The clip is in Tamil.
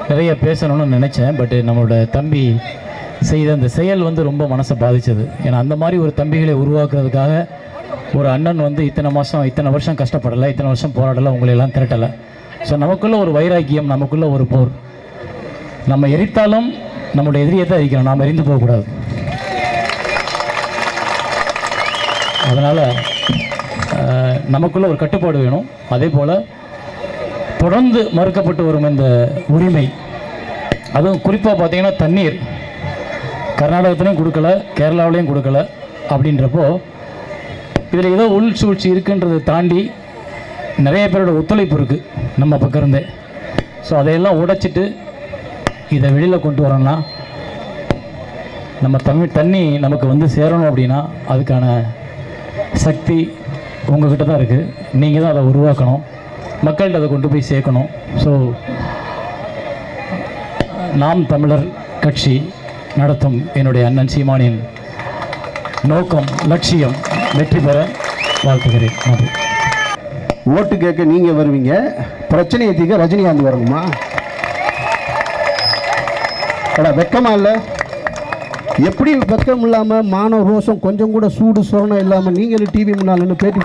நிறைய பேசணும்னு நினச்சேன். பட் நம்மளோட தம்பி செய்த அந்த செயல் வந்து ரொம்ப மனசை பாதித்தது. ஏன்னா அந்த மாதிரி ஒரு தம்பிகளை உருவாக்குறதுக்காக ஒரு அண்ணன் வந்து இத்தனை வருஷம் கஷ்டப்படலை, இத்தனை வருஷம் போராடலை, உங்களையெல்லாம் திரட்டலை. ஸோ நமக்குள்ள ஒரு வைராக்கியம், நமக்குள்ள ஒரு போர். நம்ம எரித்தாலும் நம்மளுடைய எதிரியை தான் எரிக்கணும், நாம் எரிந்து போகக்கூடாது. அதனால் நமக்குள்ள ஒரு கட்டுப்பாடு வேணும். அதே போல் தொடர்ந்து மறுக்கப்பட்டு வரும் இந்த உரிமை, அதுவும் குறிப்பாக பார்த்திங்கன்னா தண்ணீர் கர்நாடகத்துலேயும் கொடுக்கல, கேரளாவிலையும் கொடுக்கல. அப்படின்றப்போ இதில் ஏதோ உள் சூழ்ச்சி இருக்குன்றதை தாண்டி நிறைய பேரோட ஒத்துழைப்பு இருக்குது நம்ம பக்கம் இருந்தே. ஸோ அதையெல்லாம் உடைச்சிட்டு இதை வெளியில் கொண்டு வரோம்னா நம்ம தண்ணி நமக்கு வந்து சேரணும். அப்படின்னா அதுக்கான சக்தி உங்கள்கிட்ட தான் இருக்குது. நீங்கள் தான் அதை உருவாக்கணும், மக்கள்கிட்ட அதை கொண்டு போய் சேர்க்கணும். ஸோ நாம் தமிழர் கட்சி நடத்தும் என்னுடைய அண்ணன் சீமானின் நோக்கம், லட்சியம் வெற்றி பெற வாழ்த்துகிறேன். நன்றி. ஓட்டு கேட்க நீங்கள் வருவீங்க, பிரச்சனையை தீர்க்க ரஜினிகாந்த் வரணுமா? வெக்கமா இல்லை? எப்படி வெக்கம் இல்லாமல் மான ரோஷம் கொஞ்சம் கூட சூடு சொரணம் இல்லாமல் நீங்களும் டிவி முன்னால் பேட்டி